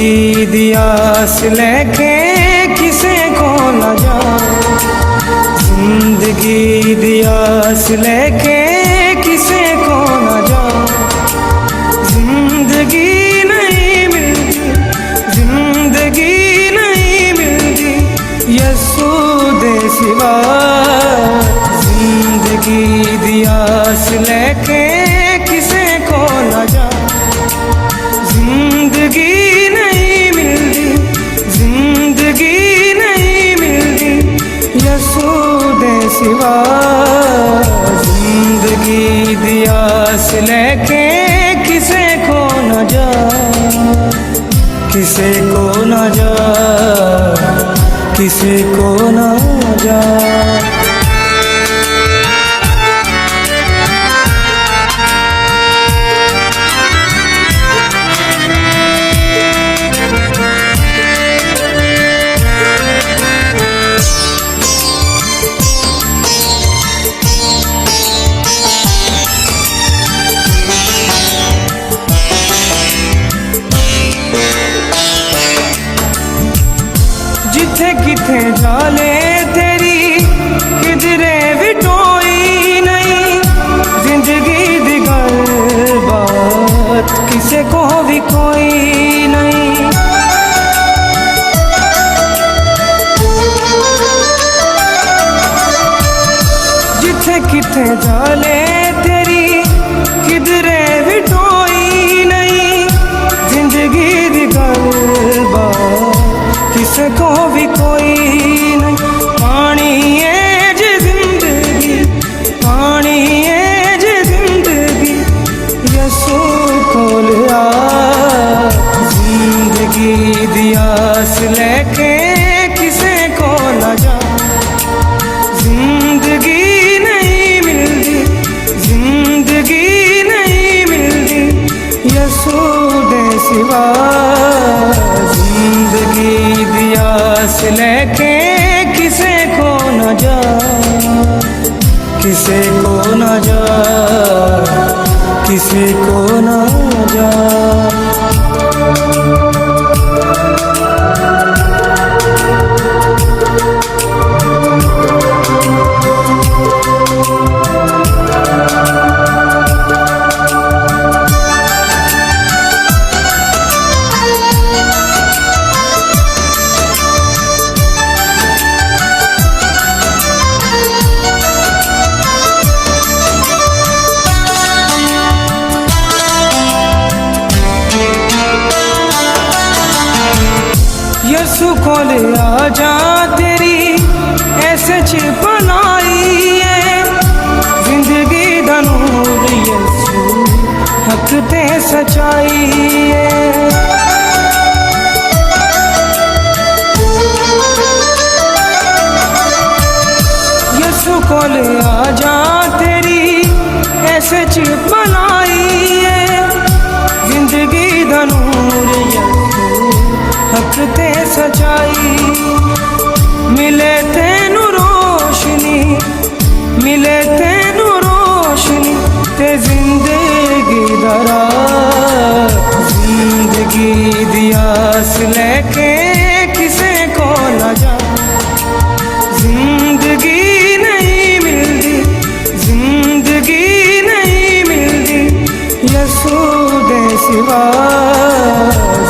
जिंदगी दी आस लेके किसे को न जाए, जिंदगी दी आस लेके किसे को न जाए। जिंदगी नहीं मिलती, जिंदगी नहीं मिलती यीशु दे सिवा। जिंदगी दी आस लेके किसे को न जाए, जिंदगी नहीं मिलती, जिंदगी नहीं मिलती यीशु दे सिवा। जिंदगी दी आस लेके किसे को न जाए, किसे को न जाए, किसे को न जाए। जिथे किथे जाले तेरी किधरे भी टोई नहीं, जिंदगी दी गल बात किसे को भी कोई नहीं। जिथे किथे जाले तेरी किधरे भी टोई नहीं, जिंदगी दी गल बात किसे को भी कोई नहीं। पानी है जे जिंदगी, पानी है जे जिंदगी यीशु खोल आ। जिंदगी दी आस लेके किसे को न जाए, जिंदगी नहीं मिलती, जिंदगी नहीं मिलती यीशु दे सिवा। जिंदगी दी आस लेके किसे को न जाए, किसे को न जाए, किसे को न जाए। यीशु खोल आ जा तेरी ऐसे छिप बनाई है, जिंदगी दा नूर यीशु हक ते सच्चाई है। यीशु खोल आ जा तेरी ऐसे छिप बनाई है, जिंदगी दा नूर यीशु हक ते सच्चाई। मिले तेनू रोशनी, मिले तेनू रोशनी ते जिंदगी दा राह। जिंदगी दी आस लेके किसे को न जाए, जिंदगी नहीं मिलती, जिंदगी नहीं मिलती यीशु दे सिवा।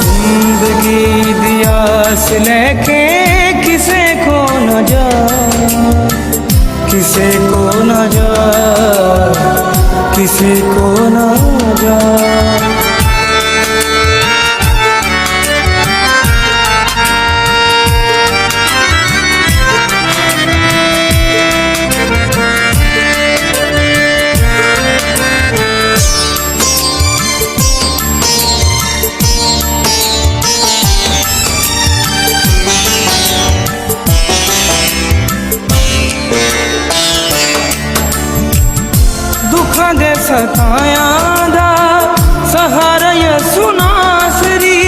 जिंदगी दी आस लेके किसे को न जाए, किसे को न जाए, किसे को न जाए। दुखां दे सताया दा सहारा यीशु नासरी,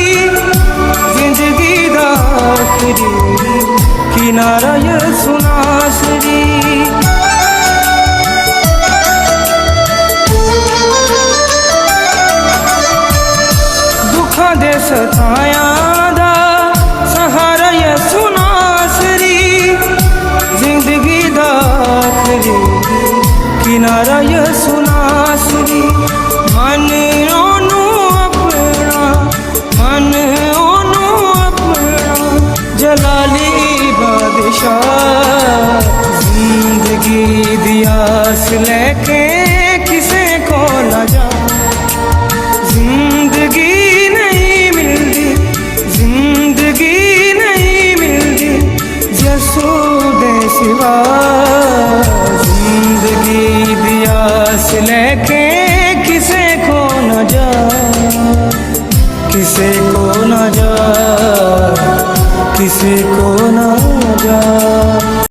जिंदगी दा आखरी किनारा यीशु नासरी। दुखां दे सताया दियास लेके किसे को न जा। जिंदगी नहीं मिलती, जिंदगी नहीं मिलती जसूदे सिवा। जिंदगी दियास लेके किसे को न जा, किसे को न जा, किसे को न जा।